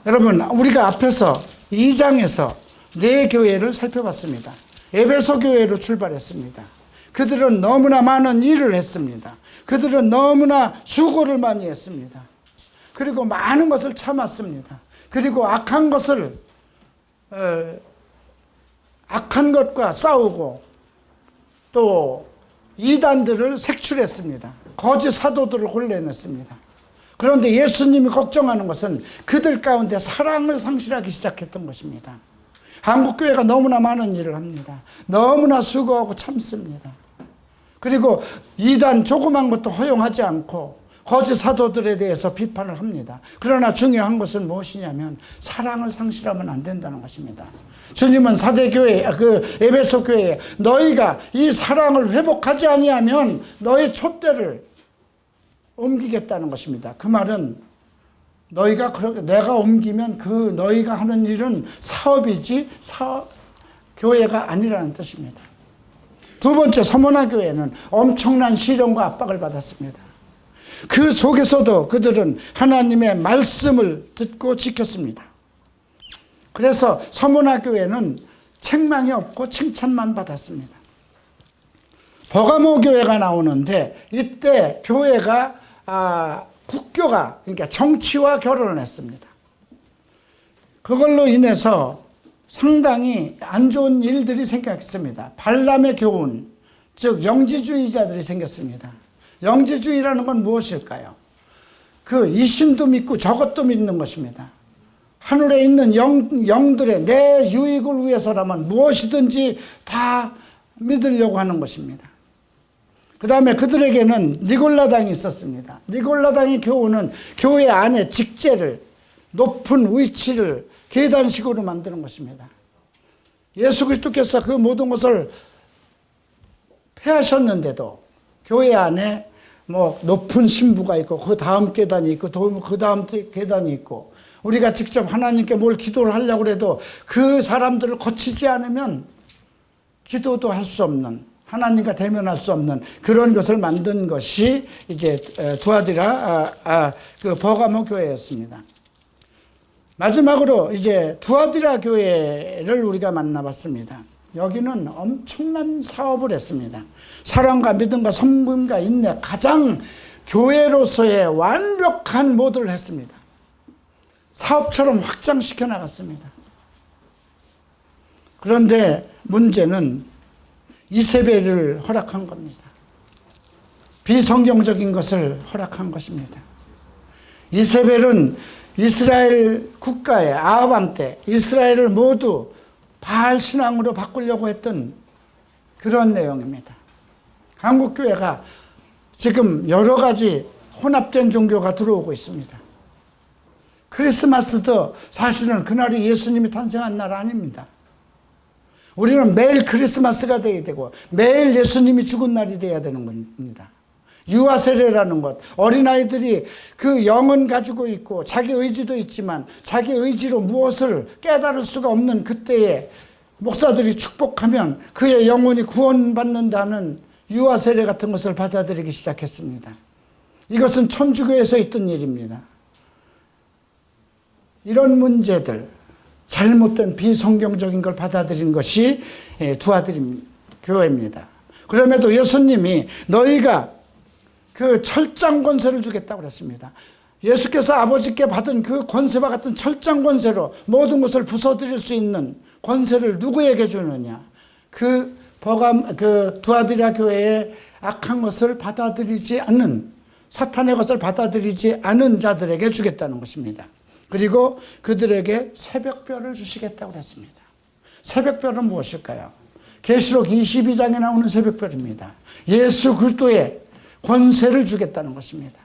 여러분, 우리가 앞에서 2장에서 네 교회를 살펴봤습니다. 에베소 교회로 출발했습니다. 그들은 너무나 많은 일을 했습니다. 그들은 너무나 수고를 많이 했습니다. 그리고 많은 것을 참았습니다. 그리고 악한 것과 싸우고 또 이단들을 색출했습니다. 거짓 사도들을 골라냈습니다. 그런데 예수님이 걱정하는 것은 그들 가운데 사랑을 상실하기 시작했던 것입니다. 한국교회가 너무나 많은 일을 합니다. 너무나 수고하고 참습니다. 그리고 이단 조그만 것도 허용하지 않고 거짓 사도들에 대해서 비판을 합니다. 그러나 중요한 것은 무엇이냐면 사랑을 상실하면 안 된다는 것입니다. 주님은 사대교회, 에베소 교회에 너희가 이 사랑을 회복하지 아니하면 너의 촛대를 옮기겠다는 것입니다. 그 말은 너희가 그렇게 내가 옮기면 그 너희가 하는 일은 사업이지 교회가 아니라는 뜻입니다. 두 번째, 서머나 교회는 엄청난 시련과 압박을 받았습니다. 그 속에서도 그들은 하나님의 말씀을 듣고 지켰습니다. 그래서 서머나 교회는 책망이 없고 칭찬만 받았습니다. 버가모 교회가 나오는데 이때 교회가 국교가 그러니까 정치와 결혼을 했습니다. 그걸로 인해서 상당히 안 좋은 일들이 생겼습니다. 발람의 교훈, 즉 영지주의자들이 생겼습니다. 영지주의라는 건 무엇일까요? 이 신도 믿고 저것도 믿는 것입니다. 하늘에 있는 영들의 내 유익을 위해서라면 무엇이든지 다 믿으려고 하는 것입니다. 그 다음에 그들에게는 니골라당이 있었습니다. 니골라당의 교훈은 교회 안에 직제를, 높은 위치를 계단식으로 만드는 것입니다. 예수 그리스도께서 그 모든 것을 폐하셨는데도 교회 안에 높은 신부가 있고 그 다음 계단이 있고 그 다음 계단이 있고 우리가 직접 하나님께 뭘 기도를 하려고 해도 그 사람들을 거치지 않으면 기도도 할 수 없는, 하나님과 대면할 수 없는 그런 것을 만든 것이 이제 버가모 교회였습니다. 마지막으로 이제 두아디라 교회를 우리가 만나봤습니다. 여기는 엄청난 사업을 했습니다. 사랑과 믿음과 섬김과 인내, 가장 교회로서의 완벽한 모델을 했습니다. 사업처럼 확장시켜 나갔습니다. 그런데 문제는 이세벨을 허락한 겁니다. 비성경적인 것을 허락한 것입니다. 이세벨은 이스라엘 국가의 아합 때 이스라엘을 모두 바알 신앙으로 바꾸려고 했던 그런 내용입니다. 한국교회가 지금 여러 가지 혼합된 종교가 들어오고 있습니다. 크리스마스도 사실은 그날이 예수님이 탄생한 날 아닙니다. 우리는 매일 크리스마스가 되어야 되고 매일 예수님이 죽은 날이 되어야 되는 겁니다. 유아 세례라는 것, 어린아이들이 그 영은 가지고 있고 자기 의지도 있지만 자기 의지로 무엇을 깨달을 수가 없는 그때에 목사들이 축복하면 그의 영혼이 구원받는다는 유아 세례 같은 것을 받아들이기 시작했습니다. 이것은 천주교에서 있던 일입니다. 이런 문제들, 잘못된 비성경적인 걸 받아들인 것이 두아디라 교회입니다. 그럼에도 예수님이 너희가 그 철장 권세를 주겠다고 그랬습니다. 예수께서 아버지께 받은 그 권세와 같은 철장 권세로 모든 것을 부숴드릴 수 있는 권세를 누구에게 주느냐? 두아디라 교회의 악한 것을 받아들이지 않는, 사탄의 것을 받아들이지 않은 자들에게 주겠다는 것입니다. 그리고 그들에게 새벽별을 주시겠다고 했습니다. 새벽별은 무엇일까요? 계시록 22장에 나오는 새벽별입니다. 예수 그리스도의 권세를 주겠다는 것입니다.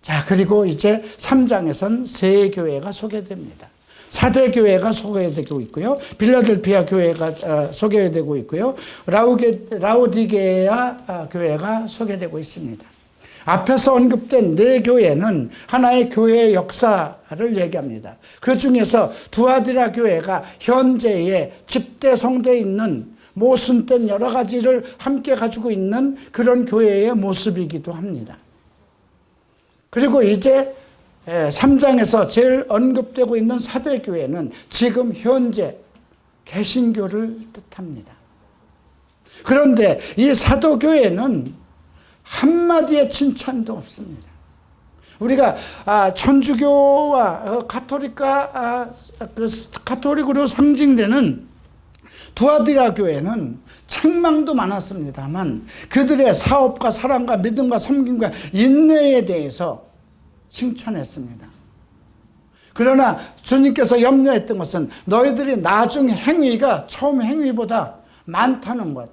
자, 그리고 이제 3장에선 세 교회가 소개됩니다. 사대 교회가 소개되고 있고요. 빌라델피아 교회가 소개되고 있고요. 라우디게아 교회가 소개되고 있습니다. 앞에서 언급된 네 교회는 하나의 교회의 역사를 얘기합니다. 그 중에서 두아디라 교회가 현재의 집대 성대에 있는 모순된 여러 가지를 함께 가지고 있는 그런 교회의 모습이기도 합니다. 그리고 이제 3장에서 제일 언급되고 있는 사대교회는 지금 현재 개신교를 뜻합니다. 그런데 이 사도교회는 한마디의 칭찬도 없습니다. 우리가 천주교와 가톨릭으로 상징되는 두아디라 교회는 책망도 많았습니다만 그들의 사업과 사랑과 믿음과 섬김과 인내에 대해서 칭찬했습니다. 그러나 주님께서 염려했던 것은 너희들이 나중 행위가 처음 행위보다 많다는 것.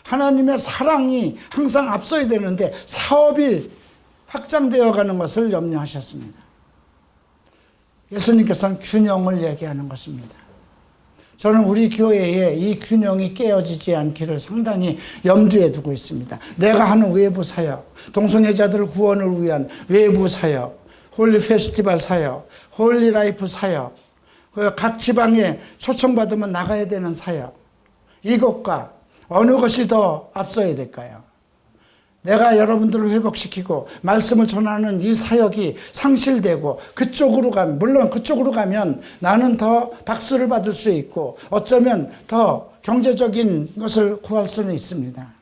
하나님의 사랑이 항상 앞서야 되는데 사업이 확장되어 가는 것을 염려하셨습니다. 예수님께서는 균형을 얘기하는 것입니다. 저는 우리 교회에 이 균형이 깨어지지 않기를 상당히 염두에 두고 있습니다. 내가 하는 외부 사역, 동성애자들 구원을 위한 외부 사역, 홀리 페스티벌 사역, 홀리 라이프 사역, 각 지방에 초청받으면 나가야 되는 사역, 이것과 어느 것이 더 앞서야 될까요? 내가 여러분들을 회복시키고 말씀을 전하는 이 사역이 상실되고 그쪽으로 가면, 물론 그쪽으로 가면 나는 더 박수를 받을 수 있고 어쩌면 더 경제적인 것을 구할 수는 있습니다.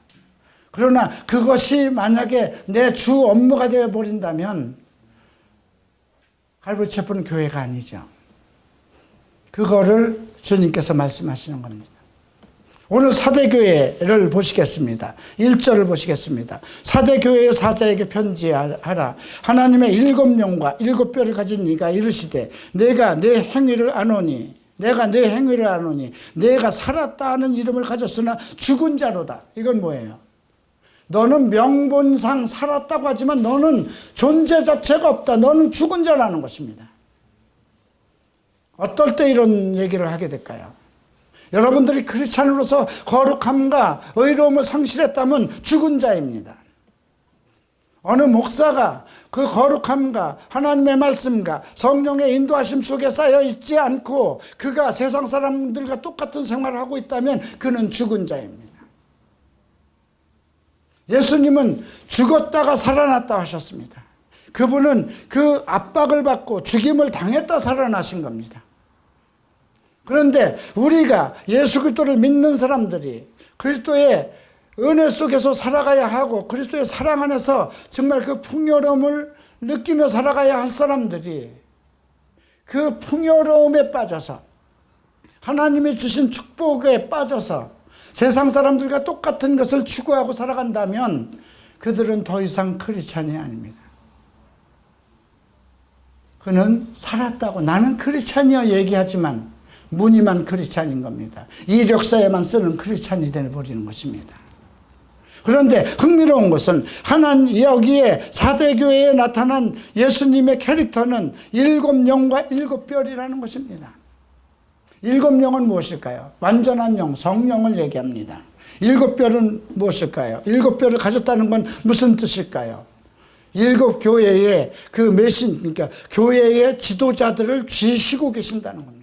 그러나 그것이 만약에 내 주 업무가 되어버린다면 갈보체프는 교회가 아니죠. 그거를 주님께서 말씀하시는 겁니다. 오늘 사대교회를 보시겠습니다. 1절을 보시겠습니다. 사대교회의 사자에게 편지하라. 하나님의 7영과 7뼈를 가진 이가 이르시되 내가 내 행위를 아노니 내가 살았다 하는 이름을 가졌으나 죽은 자로다. 이건 뭐예요? 너는 명분상 살았다고 하지만 너는 존재 자체가 없다. 너는 죽은 자라는 것입니다. 어떨 때 이런 얘기를 하게 될까요? 여러분들이 크리스찬으로서 거룩함과 의로움을 상실했다면 죽은 자입니다. 어느 목사가 그 거룩함과 하나님의 말씀과 성령의 인도하심 속에 쌓여 있지 않고 그가 세상 사람들과 똑같은 생활을 하고 있다면 그는 죽은 자입니다. 예수님은 죽었다가 살아났다 하셨습니다. 그분은 그 압박을 받고 죽임을 당했다 살아나신 겁니다. 그런데 우리가 예수 그리스도를 믿는 사람들이 그리스도의 은혜 속에서 살아가야 하고 그리스도의 사랑 안에서 정말 그 풍요로움을 느끼며 살아가야 할 사람들이 그 풍요로움에 빠져서 하나님이 주신 축복에 빠져서 세상 사람들과 똑같은 것을 추구하고 살아간다면 그들은 더 이상 크리스찬이 아닙니다. 그는 살았다고 나는 크리스찬이여 얘기하지만 무늬만 크리스찬인 겁니다. 이력서에만 쓰는 크리스찬이 되어버리는 것입니다. 그런데 흥미로운 것은 여기에 사대교회에 나타난 예수님의 캐릭터는 7영과 7뼈이라는 것입니다. 7영은 무엇일까요? 완전한 영, 성령을 얘기합니다. 7뼈는 무엇일까요? 7뼈를 가졌다는 건 무슨 뜻일까요? 7교회의 그러니까 교회의 지도자들을 쥐시고 계신다는 겁니다.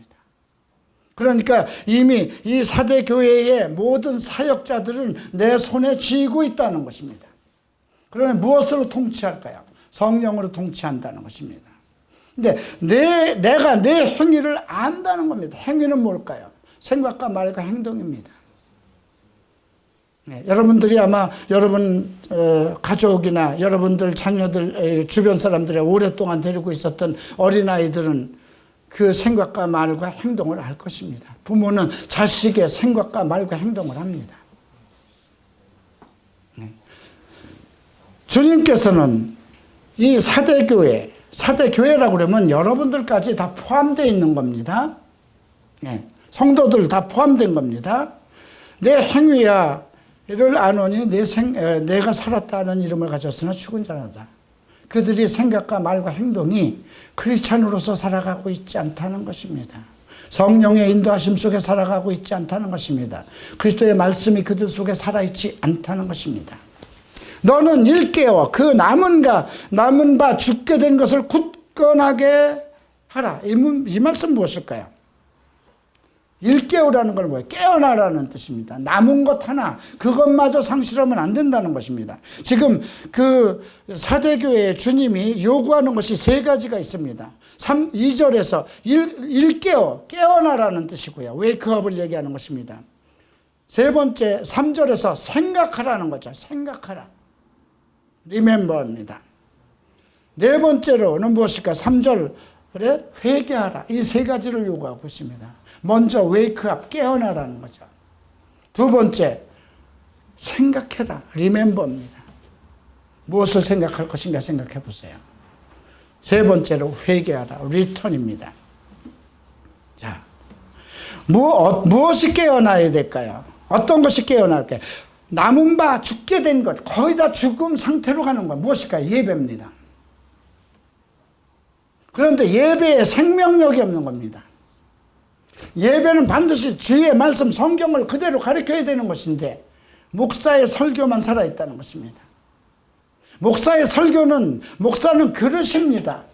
그러니까 이미 이 사대교회의 모든 사역자들은 내 손에 쥐고 있다는 것입니다. 그러면 무엇으로 통치할까요? 성령으로 통치한다는 것입니다. 근데 내가 내 행위를 안다는 겁니다. 행위는 뭘까요? 생각과 말과 행동입니다. 네, 여러분들이 아마 여러분 가족이나 여러분들 자녀들 주변 사람들의 오랫동안 데리고 있었던 어린아이들은 그 생각과 말과 행동을 알 것입니다. 부모는 자식의 생각과 말과 행동을 합니다. 네. 주님께서는 이 사대교회라고 그러면 여러분들까지 다 포함되어 있는 겁니다. 네. 성도들 다 포함된 겁니다. 내 행위야 이를 아노니 내가 살았다는 이름을 가졌으나 죽은 자라다. 그들이 생각과 말과 행동이 크리스찬으로서 살아가고 있지 않다는 것입니다. 성령의 인도하심 속에 살아가고 있지 않다는 것입니다. 그리스도의 말씀이 그들 속에 살아있지 않다는 것입니다. 너는 일깨워 그 남은 바 죽게 된 것을 굳건하게 하라. 이 말씀 무엇일까요? 일깨우라는 걸 뭐예요? 깨어나라는 뜻입니다. 남은 것 하나, 그것마저 상실하면 안 된다는 것입니다. 지금 그 사대교회 주님이 요구하는 것이 세 가지가 있습니다. 2절에서 깨어나라는 뜻이고요. 웨이크업을 얘기하는 것입니다. 세 번째, 3절에서 생각하라는 거죠. 생각하라. 리멤버입니다. 네 번째로는 무엇일까? 3절에 회개하라. 이 세 가지를 요구하고 있습니다. 먼저 웨이크업, 깨어나라는 거죠. 두 번째, 생각해라. 리멤버입니다. 무엇을 생각할 것인가 생각해 보세요. 세 번째로 회개하라. 리턴입니다. 자, 무엇이 깨어나야 될까요? 어떤 것이 깨어날까요? 남은 바 죽게 된 것, 거의 다 죽음 상태로 가는 것, 무엇일까요? 예배입니다. 그런데 예배에 생명력이 없는 겁니다. 예배는 반드시 주의 말씀, 성경을 그대로 가르쳐야 되는 것인데 목사의 설교만 살아있다는 것입니다. 목사는 그릇입니다.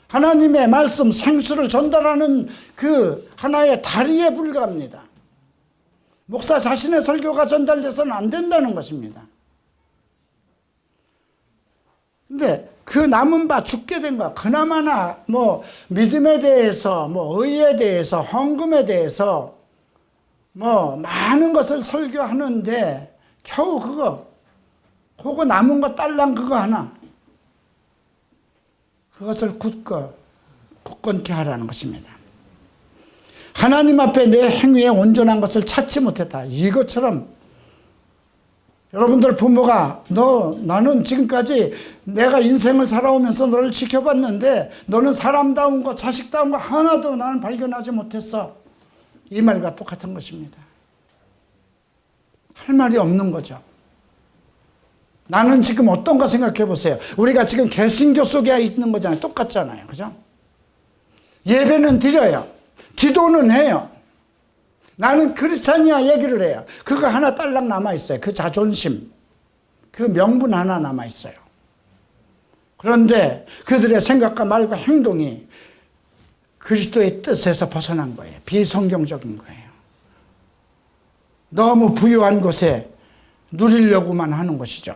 하나님의 말씀, 생수를 전달하는 그 하나의 다리에 불과합니다. 목사 자신의 설교가 전달돼서는 안 된다는 것입니다. 근데 그 남은 바 죽게 된 것, 그나마나 믿음에 대해서, 의에 대해서, 헌금에 대해서 많은 것을 설교하는데 겨우 그거 남은 거 딸랑 그거 하나, 그것을 굳건케 하라는 것입니다. 하나님 앞에 내 행위에 온전한 것을 찾지 못했다. 이것처럼 여러분들 부모가 나는 지금까지 내가 인생을 살아오면서 너를 지켜봤는데 너는 사람다운 거, 자식다운 거 하나도 나는 발견하지 못했어. 이 말과 똑같은 것입니다. 할 말이 없는 거죠. 나는 지금 어떤가 생각해 보세요. 우리가 지금 개신교 속에 있는 거잖아요. 똑같잖아요. 그죠? 예배는 드려요. 기도는 해요. 나는 크리스찬이야 얘기를 해요. 그거 하나 딸랑 남아있어요. 그 자존심, 그 명분 하나 남아있어요. 그런데 그들의 생각과 말과 행동이 그리스도의 뜻에서 벗어난 거예요. 비성경적인 거예요. 너무 부유한 곳에 누리려고만 하는 것이죠.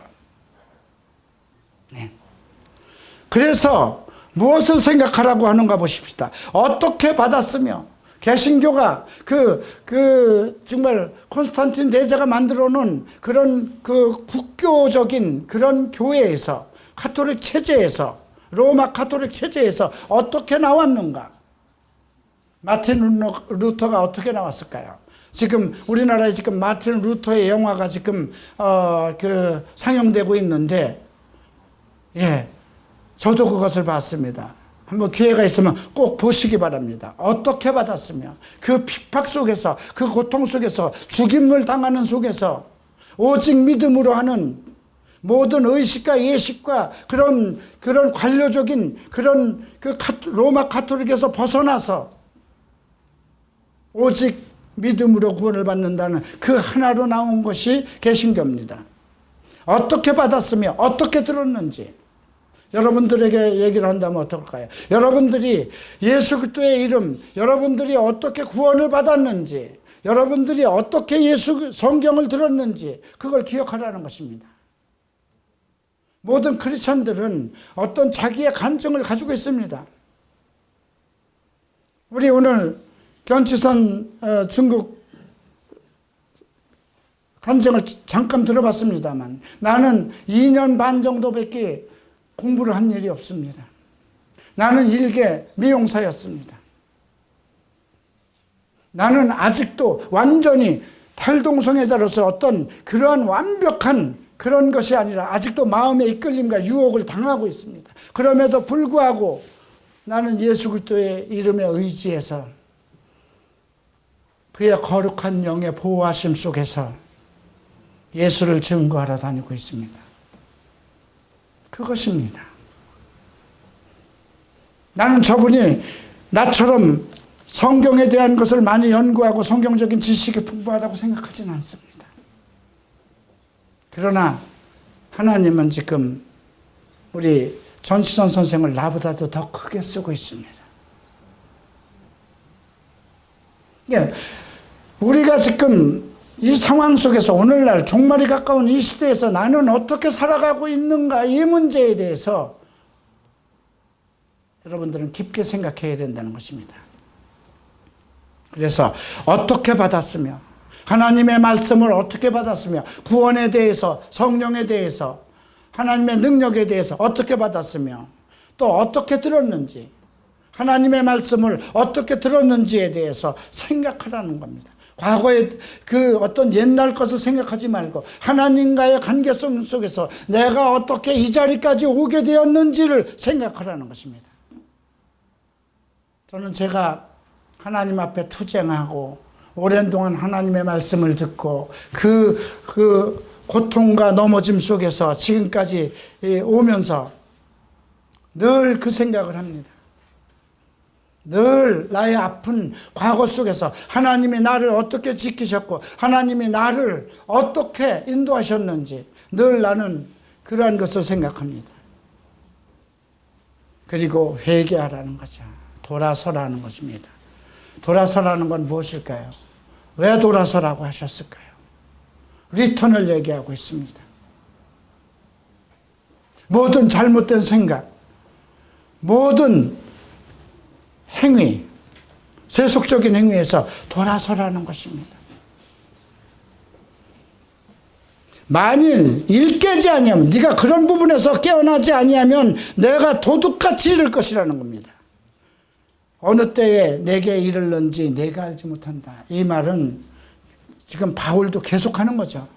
네. 그래서 무엇을 생각하라고 하는가 보십시다. 어떻게 받았으며 개신교가 정말 콘스탄틴 대제가 만들어 놓은 그런 국교적인 그런 교회에서, 가톨릭 체제에서, 로마 가톨릭 체제에서 어떻게 나왔는가? 마틴 루터가 어떻게 나왔을까요? 지금 우리나라에 지금 마틴 루터의 영화가 지금 상영되고 있는데, 저도 그것을 봤습니다. 한번 기회가 있으면 꼭 보시기 바랍니다. 어떻게 받았으며 그 핍박 속에서, 그 고통 속에서, 죽임을 당하는 속에서 오직 믿음으로 하는 모든 의식과 예식과 그런 관료적인 로마 가톨릭에서 벗어나서 오직 믿음으로 구원을 받는다는 그 하나로 나온 것이 개신교입니다. 어떻게 받았으며 어떻게 들었는지 여러분들에게 얘기를 한다면 어떨까요? 여러분들이 예수 그리스도의 이름, 여러분들이 어떻게 구원을 받았는지, 여러분들이 어떻게 예수 성경을 들었는지 그걸 기억하라는 것입니다. 모든 크리스찬들은 어떤 자기의 간증을 가지고 있습니다. 우리 오늘 견치선 중국 간증을 잠깐 들어봤습니다만 나는 2년 반 정도밖에 공부를 한 일이 없습니다. 나는 일개 미용사였습니다. 나는 아직도 완전히 탈동성애자로서 어떤 그러한 완벽한 그런 것이 아니라 아직도 마음의 이끌림과 유혹을 당하고 있습니다. 그럼에도 불구하고 나는 예수 그리스도의 이름에 의지해서 그의 거룩한 영의 보호하심 속에서 예수를 증거하러 다니고 있습니다. 그것입니다. 나는 저분이 나처럼 성경에 대한 것을 많이 연구하고 성경적인 지식이 풍부하다고 생각하지는 않습니다. 그러나 하나님은 지금 우리 전시선 선생을 나보다도 더 크게 쓰고 있습니다. 예, 우리가 지금 이 상황 속에서 오늘날 종말이 가까운 이 시대에서 나는 어떻게 살아가고 있는가, 이 문제에 대해서 여러분들은 깊게 생각해야 된다는 것입니다. 그래서 어떻게 받았으며, 하나님의 말씀을 어떻게 받았으며, 구원에 대해서, 성령에 대해서, 하나님의 능력에 대해서 어떻게 받았으며, 또 어떻게 들었는지, 하나님의 말씀을 어떻게 들었는지에 대해서 생각하라는 겁니다. 과거의 그 어떤 옛날 것을 생각하지 말고 하나님과의 관계성 속에서 내가 어떻게 이 자리까지 오게 되었는지를 생각하라는 것입니다. 저는 제가 하나님 앞에 투쟁하고 오랜 동안 하나님의 말씀을 듣고 그 고통과 넘어짐 속에서 지금까지 오면서 늘 그 생각을 합니다. 늘 나의 아픈 과거 속에서 하나님이 나를 어떻게 지키셨고 하나님이 나를 어떻게 인도하셨는지 늘 나는 그러한 것을 생각합니다. 그리고 회개하라는 거죠. 돌아서라는 것입니다. 돌아서라는 건 무엇일까요? 왜 돌아서라고 하셨을까요? 리턴을 얘기하고 있습니다. 모든 잘못된 생각, 모든 행위, 세속적인 행위에서 돌아서라는 것입니다. 만일 일 깨지 아니하면, 네가 그런 부분에서 깨어나지 아니하면 내가 도둑같이 이를 것이라는 겁니다. 어느 때에 내게 이르는지 내가 알지 못한다. 이 말은 지금 바울도 계속하는 거죠.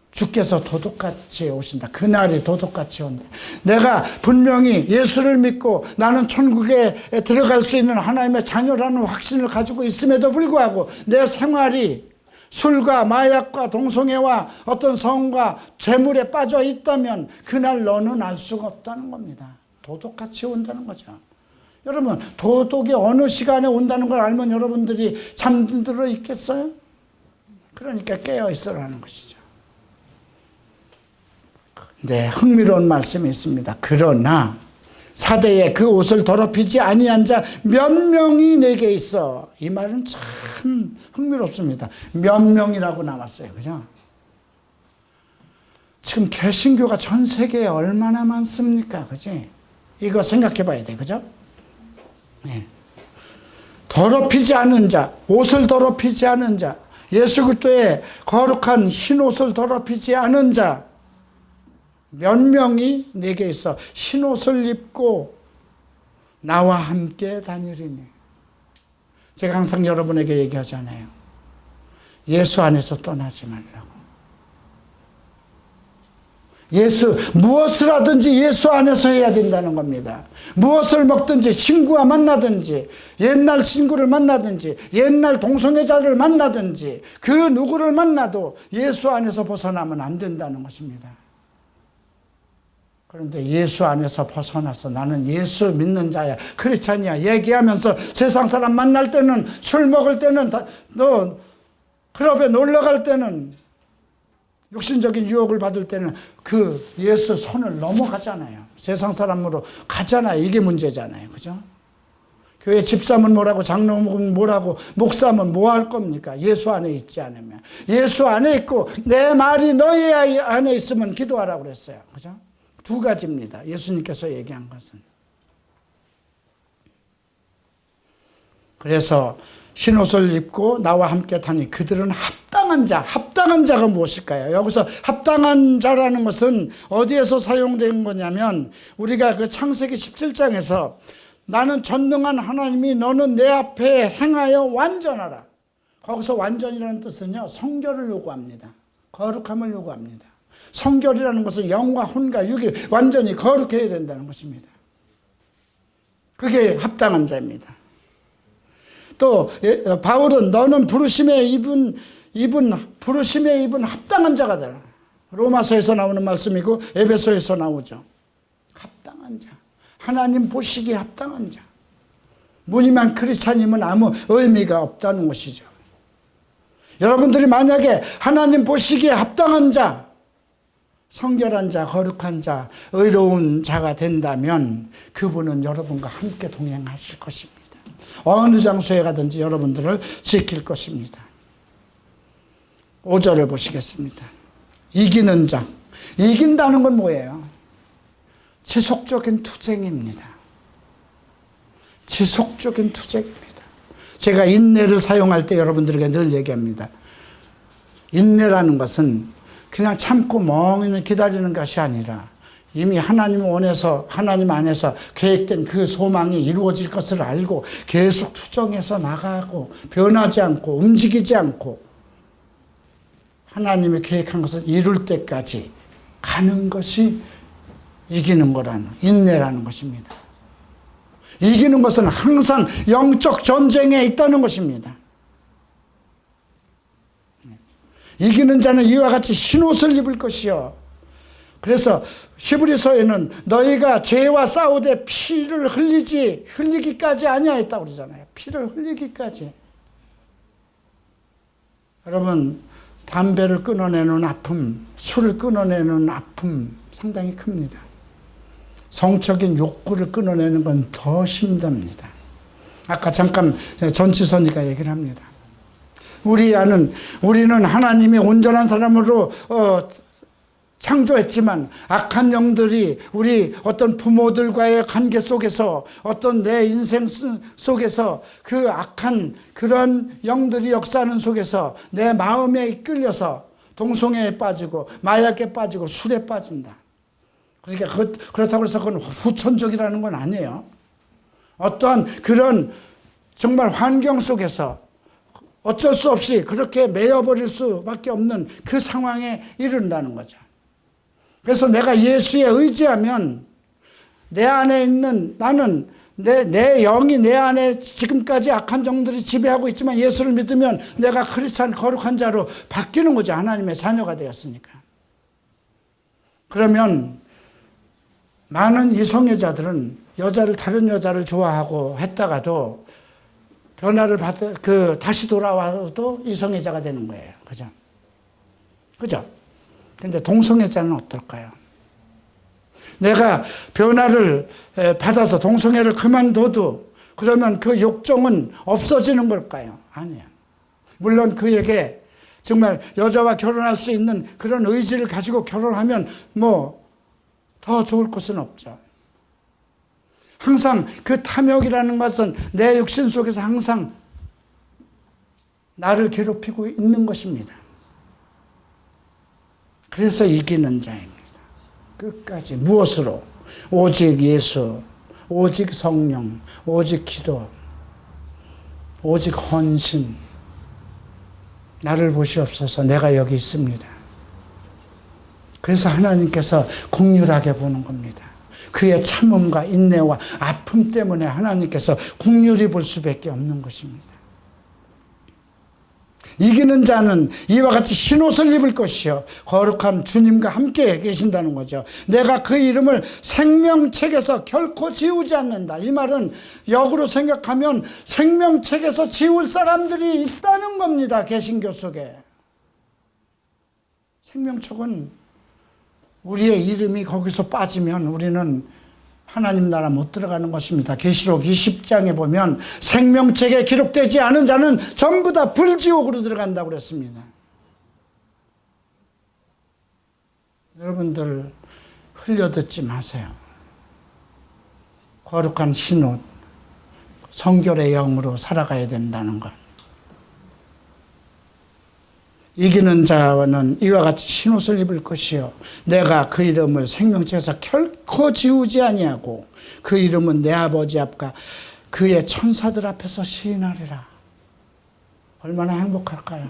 주께서 도둑같이 오신다. 그날이 도둑같이 온다. 내가 분명히 예수를 믿고 나는 천국에 들어갈 수 있는 하나님의 자녀라는 확신을 가지고 있음에도 불구하고 내 생활이 술과 마약과 동성애와 어떤 성과 재물에 빠져 있다면 그날 너는 알 수가 없다는 겁니다. 도둑같이 온다는 거죠. 여러분, 도둑이 어느 시간에 온다는 걸 알면 여러분들이 잠들어 있겠어요? 그러니까 깨어 있으라는 것이죠. 네, 흥미로운 말씀이 있습니다. 그러나 사대에 그 옷을 더럽히지 아니한 자 몇 명이 내게 있어. 이 말은 참 흥미롭습니다. 몇 명이라고 나왔어요. 그죠? 지금 개신교가 전 세계에 얼마나 많습니까? 그지? 이거 생각해 봐야 돼. 그죠? 네. 더럽히지 않은 자, 옷을 더럽히지 않은 자, 예수 그리스도의 거룩한 흰 옷을 더럽히지 않은 자 몇 명이 내게 있어 흰 옷을 입고 나와 함께 다니리니. 제가 항상 여러분에게 얘기하잖아요. 예수 안에서 떠나지 말라고. 무엇을 하든지 예수 안에서 해야 된다는 겁니다. 무엇을 먹든지 친구와 만나든지 옛날 친구를 만나든지 옛날 동성애자를 만나든지 그 누구를 만나도 예수 안에서 벗어나면 안 된다는 것입니다. 그런데 예수 안에서 벗어나서 나는 예수 믿는 자야, 크리스찬이야 얘기하면서 세상 사람 만날 때는, 술 먹을 때는, 너 클럽에 놀러 갈 때는, 육신적인 유혹을 받을 때는 그 예수 선을 넘어가잖아요. 세상 사람으로 가잖아요. 이게 문제잖아요. 그죠? 교회 집사면 뭐라고, 장로면 뭐라고, 목사면 뭐 할 겁니까? 예수 안에 있지 않으면. 예수 안에 있고 내 말이 너희 안에 있으면 기도하라고 그랬어요. 그죠? 두 가지입니다. 예수님께서 얘기한 것은. 그래서 흰옷을 입고 나와 함께 다니 그들은 합당한 자. 합당한 자가 무엇일까요? 여기서 합당한 자라는 것은 어디에서 사용된 거냐면 우리가 그 창세기 17장에서 나는 전능한 하나님이 너는 내 앞에 행하여 완전하라. 거기서 완전이라는 뜻은요, 성결을 요구합니다. 거룩함을 요구합니다. 성결이라는 것은 영과 혼과 육이 완전히 거룩해야 된다는 것입니다. 그게 합당한 자입니다. 또 바울은 너는 부르심에 입은 합당한 자가 되라. 로마서에서 나오는 말씀이고 에베소에서 나오죠. 합당한 자. 하나님 보시기에 합당한 자. 무늬만 크리스찬이면 아무 의미가 없다는 것이죠. 여러분들이 만약에 하나님 보시기에 합당한 자, 성결한 자, 거룩한 자, 의로운 자가 된다면 그분은 여러분과 함께 동행하실 것입니다. 어느 장소에 가든지 여러분들을 지킬 것입니다. 5절을 보시겠습니다. 이기는 자. 이긴다는 건 뭐예요? 지속적인 투쟁입니다. 지속적인 투쟁입니다. 제가 인내를 사용할 때 여러분들에게 늘 얘기합니다. 인내라는 것은 그냥 참고 멍하니 기다리는 것이 아니라 이미 하나님 원해서 하나님 안에서 계획된 그 소망이 이루어질 것을 알고 계속 투정해서 나가고 변하지 않고 움직이지 않고 하나님이 계획한 것을 이룰 때까지 가는 것이 이기는 거라는, 인내라는 것입니다. 이기는 것은 항상 영적 전쟁에 있다는 것입니다. 이기는 자는 이와 같이 흰옷을 입을 것이요. 그래서 히브리서에는 너희가 죄와 싸우되 피를 흘리기까지 아니하였다고 그러잖아요. 피를 흘리기까지. 여러분, 담배를 끊어내는 아픔, 술을 끊어내는 아픔 상당히 큽니다. 성적인 욕구를 끊어내는 건 더 힘듭니다. 아까 잠깐 전치선이가 얘기를 합니다. 우리는 하나님이 온전한 사람으로 창조했지만 악한 영들이 우리 어떤 부모들과의 관계 속에서 어떤 내 인생 속에서 그 악한 그런 영들이 역사하는 속에서 내 마음에 이끌려서 동성애에 빠지고 마약에 빠지고 술에 빠진다. 그러니까 그렇다고 해서 그건 후천적이라는 건 아니에요. 어떠한 그런 정말 환경 속에서 어쩔 수 없이 그렇게 매여버릴 수밖에 없는 그 상황에 이른다는 거죠. 그래서 내가 예수에 의지하면 내 안에 있는 나는 내 영이 내 안에 지금까지 악한 정들이 지배하고 있지만 예수를 믿으면 내가 크리스찬 거룩한 자로 바뀌는 거죠. 하나님의 자녀가 되었으니까. 그러면 많은 이성애자들은 다른 여자를 좋아하고 했다가도 변화를 다시 돌아와도 이성애자가 되는 거예요. 그죠? 근데 동성애자는 어떨까요? 내가 변화를 받아서 동성애를 그만둬도 그러면 그 욕정은 없어지는 걸까요? 아니에요. 물론 그에게 정말 여자와 결혼할 수 있는 그런 의지를 가지고 결혼하면 더 좋을 것은 없죠. 항상 그 탐욕이라는 것은 내 육신 속에서 항상 나를 괴롭히고 있는 것입니다. 그래서 이기는 자입니다. 끝까지 무엇으로? 오직 예수, 오직 성령, 오직 기도, 오직 헌신. 나를 보시옵소서. 내가 여기 있습니다. 그래서 하나님께서 긍휼하게 보는 겁니다. 그의 참음과 인내와 아픔 때문에 하나님께서 긍휼히 볼 수밖에 없는 것입니다. 이기는 자는 이와 같이 흰옷을 입을 것이요 거룩한 주님과 함께 계신다는 거죠. 내가 그 이름을 생명책에서 결코 지우지 않는다. 이 말은 역으로 생각하면 생명책에서 지울 사람들이 있다는 겁니다. 개신교 속에. 생명책은 우리의 이름이 거기서 빠지면 우리는 하나님 나라 못 들어가는 것입니다. 계시록 20장에 보면 생명책에 기록되지 않은 자는 전부 다 불지옥으로 들어간다고 그랬습니다. 여러분들 흘려듣지 마세요. 거룩한 흰옷, 성결의 영으로 살아가야 된다는 것. 이기는 자는 이와 같이 흰옷을 입을 것이요 내가 그 이름을 생명책에서 결코 지우지 아니하고 그 이름은 내 아버지 앞과 그의 천사들 앞에서 시인하리라. 얼마나 행복할까요?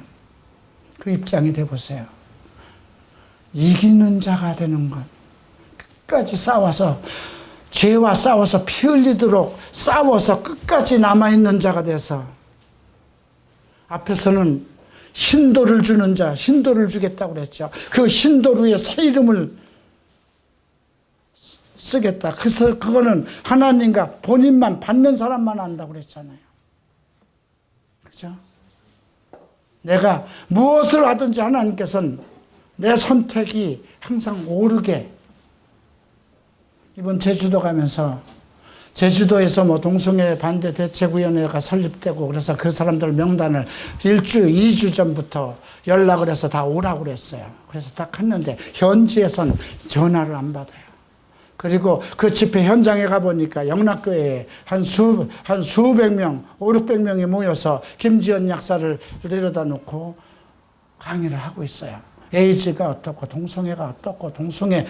그 입장이 돼보세요. 이기는 자가 되는 것. 끝까지 싸워서 죄와 싸워서 피 흘리도록 싸워서 끝까지 남아있는 자가 돼서 앞에서는 흰돌을 주는 자, 흰돌을 주겠다고 그랬죠. 그 흰돌 위에 새 이름을 쓰겠다. 그래서 그거는 하나님과 본인만 받는 사람만 안다고 그랬잖아요. 그죠? 내가 무엇을 하든지 하나님께서는 내 선택이 항상 오르게. 이번 제주도 가면서 제주도에서 뭐 동성애 반대 대책위원회가 설립되고 그래서 그 사람들 명단을 1주, 2주 전부터 연락을 해서 다 오라고 그랬어요. 그래서 딱 갔는데 현지에서는 전화를 안 받아요. 그리고 그 집회 현장에 가보니까 영락교회에 한 수백 명, 5, 600명이 모여서 김지연 약사를 데려다 놓고 강의를 하고 있어요. 에이즈가 어떻고, 동성애가 어떻고, 동성애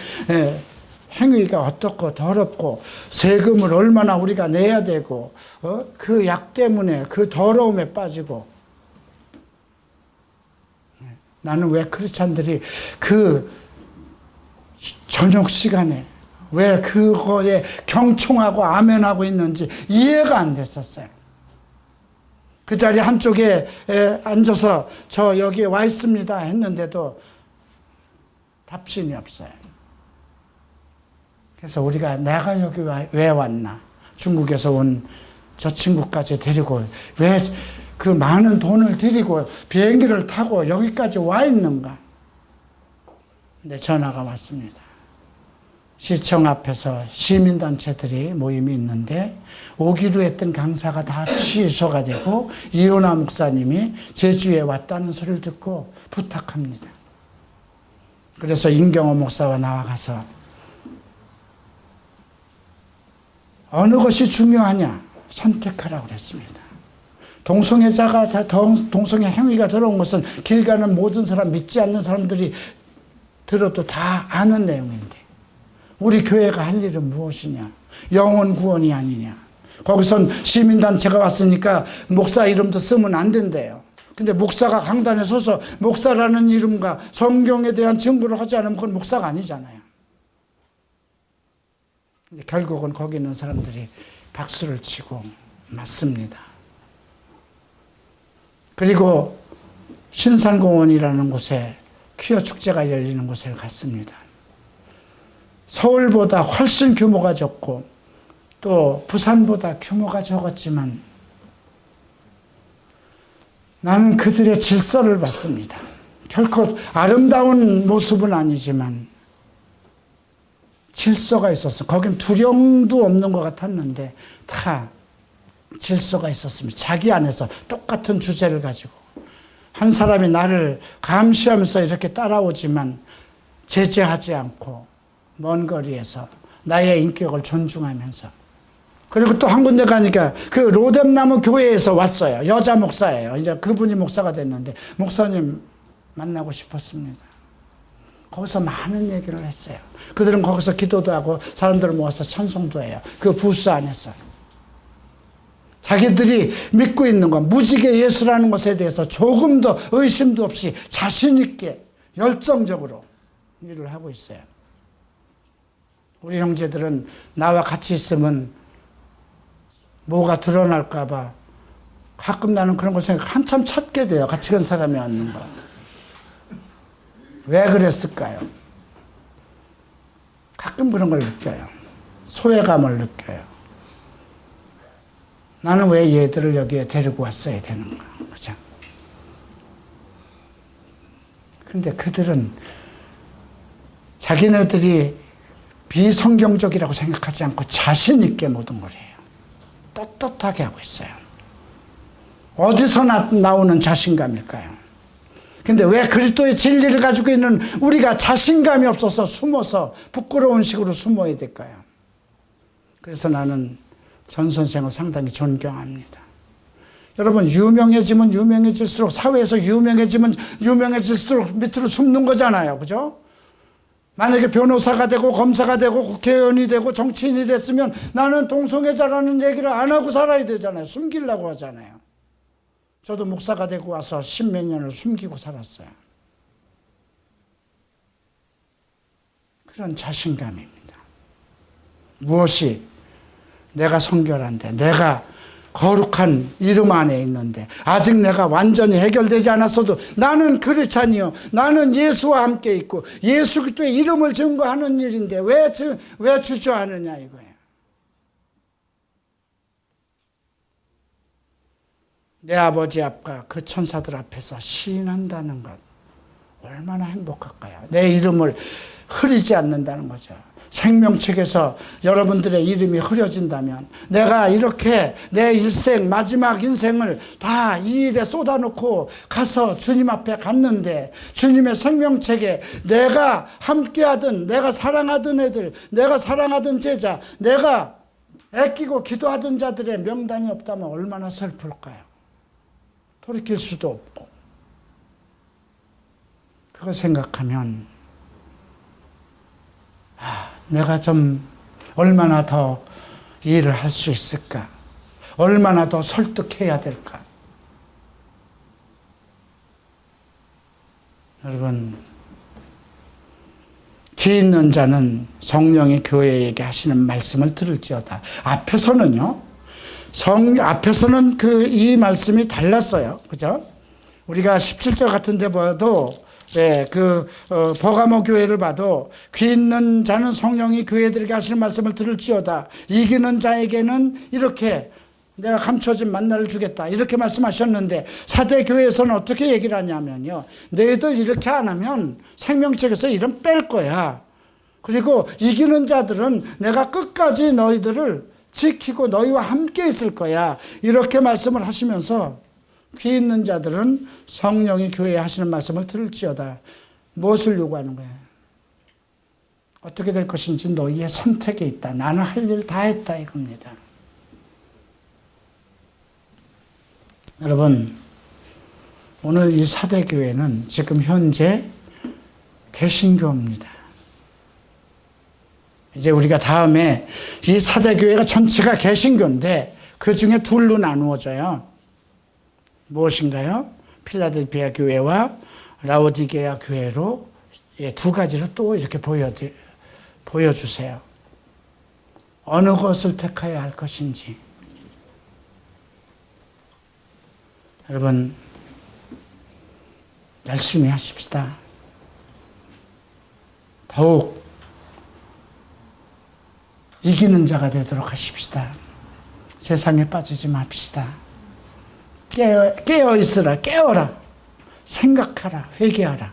행위가 어떻고, 더럽고, 세금을 얼마나 우리가 내야 되고, 그 약 때문에 그 더러움에 빠지고. 나는 왜 크리스찬들이 그 저녁 시간에 왜 그거에 경청하고 아멘하고 있는지 이해가 안 됐었어요. 그 자리 한쪽에 앉아서 저 여기에 와 있습니다 했는데도 답신이 없어요. 그래서 우리가 내가 여기 왜 왔나? 중국에서 온 저 친구까지 데리고 왜 그 많은 돈을 들이고 비행기를 타고 여기까지 와 있는가? 근데 전화가 왔습니다. 시청 앞에서 시민단체들이 모임이 있는데 오기로 했던 강사가 다 취소가 되고 이은하 목사님이 제주에 왔다는 소리를 듣고 부탁합니다. 그래서 임경호 목사와 나와가서 어느 것이 중요하냐 선택하라고 그랬습니다. 동성애자가 다 동성애 행위가 들어온 것은 길 가는 모든 사람, 믿지 않는 사람들이 들어도 다 아는 내용인데 우리 교회가 할 일은 무엇이냐? 영혼 구원이 아니냐? 거기선 시민단체가 왔으니까 목사 이름도 쓰면 안 된대요. 근데 목사가 강단에 서서 목사라는 이름과 성경에 대한 증거를 하지 않으면 그건 목사가 아니잖아요. 근데 결국은 거기 있는 사람들이 박수를 치고 맞습니다. 그리고 신산공원이라는 곳에 퀴어 축제가 열리는 곳에 갔습니다. 서울보다 훨씬 규모가 적고 또 부산보다 규모가 적었지만 나는 그들의 질서를 봤습니다. 결코 아름다운 모습은 아니지만 질서가 있었어. 거긴 두려움도 없는 것 같았는데 다 질서가 있었습니다. 자기 안에서 똑같은 주제를 가지고 한 사람이 나를 감시하면서 이렇게 따라오지만 제재하지 않고 먼 거리에서 나의 인격을 존중하면서. 그리고 또 한 군데 가니까 그 로뎀나무 교회에서 왔어요. 여자 목사예요. 이제 그분이 목사가 됐는데 목사님 만나고 싶었습니다. 거기서 많은 얘기를 했어요. 그들은 거기서 기도도 하고 사람들을 모아서 찬송도 해요. 그 부스 안에서. 자기들이 믿고 있는 것, 무지개 예수라는 것에 대해서 조금도 의심도 없이 자신 있게 열정적으로 일을 하고 있어요. 우리 형제들은 나와 같이 있으면 뭐가 드러날까 봐 가끔 나는 그런 거 생각 한참 찾게 돼요. 같이 간 사람이 왔는가. 왜 그랬을까요? 가끔 그런 걸 느껴요. 소외감을 느껴요. 나는 왜 얘들을 여기에 데리고 왔어야 되는가. 그죠? 근데 그들은 자기네들이 비성경적이라고 생각하지 않고 자신 있게 모든 걸 해요. 떳떳하게 하고 있어요. 어디서 나오는 자신감일까요? 근데 왜 그리스도의 진리를 가지고 있는 우리가 자신감이 없어서 숨어서 부끄러운 식으로 숨어야 될까요? 그래서 나는 전 선생을 상당히 존경합니다. 여러분, 유명해지면 유명해질수록, 사회에서 유명해지면 유명해질수록 밑으로 숨는 거잖아요. 그죠? 만약에 변호사가 되고 검사가 되고 국회의원이 되고 정치인이 됐으면 나는 동성애자라는 얘기를 안 하고 살아야 되잖아요. 숨기려고 하잖아요. 저도 목사가 되고 와서 10몇 년을 숨기고 살았어요. 그런 자신감입니다. 무엇이 내가 성결한데, 내가 거룩한 이름 안에 있는데, 아직 내가 완전히 해결되지 않았어도 나는 크리스찬이요, 나는 예수와 함께 있고 예수 그리스도의 이름을 증거하는 일인데 왜 주저하느냐 이거예요. 내 아버지 앞과 그 천사들 앞에서 시인한다는 것 얼마나 행복할까요? 내 이름을 흐리지 않는다는 거죠. 생명책에서 여러분들의 이름이 흐려진다면, 내가 이렇게 내 일생, 마지막 인생을 다 이 일에 쏟아놓고 가서 주님 앞에 갔는데, 주님의 생명책에 내가 함께하던, 내가 사랑하던 애들, 내가 사랑하던 제자, 내가 애끼고 기도하던 자들의 명단이 없다면 얼마나 슬플까요? 돌이킬 수도 없고. 그거 생각하면 내가 좀 얼마나 더 일을 할 수 있을까? 얼마나 더 설득해야 될까? 여러분, 귀 있는 자는 성령이 교회에게 하시는 말씀을 들을지어다. 앞에서는요, 앞에서는 이 말씀이 달랐어요. 그죠? 우리가 17절 같은 데 봐도, 버가모 교회를 봐도, 귀 있는 자는 성령이 교회들에게 하시는 말씀을 들을지어다. 이기는 자에게는 이렇게 내가 감춰진 만나를 주겠다, 이렇게 말씀하셨는데, 사대 교회에서는 어떻게 얘기를 하냐면요, 너희들 이렇게 안 하면 생명책에서 이름 뺄 거야. 그리고 이기는 자들은 내가 끝까지 너희들을 지키고 너희와 함께 있을 거야, 이렇게 말씀을 하시면서, 귀 있는 자들은 성령이 교회에 하시는 말씀을 들을지어다. 무엇을 요구하는 거야? 어떻게 될 것인지 너희의 선택에 있다. 나는 할 일 다 했다, 이겁니다. 여러분, 오늘 이 사대교회는 지금 현재 개신교입니다. 이제 우리가 다음에 이 사대교회가 전체가 개신교인데 그 중에 둘로 나누어져요. 무엇인가요? 필라델피아 교회와 라오디게아 교회로 두 가지로 또 이렇게 보여주세요. 어느 것을 택해야 할 것인지. 여러분, 열심히 하십시다. 더욱 이기는 자가 되도록 하십시다. 세상에 빠지지 맙시다. 깨어 있으라. 깨어라. 생각하라. 회개하라.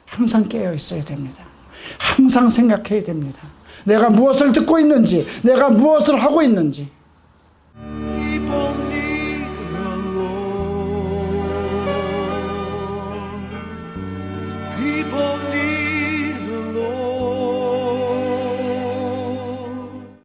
항상 깨어 있어야 됩니다. 항상 생각해야 됩니다. 내가 무엇을 듣고 있는지, 내가 무엇을 하고 있는지.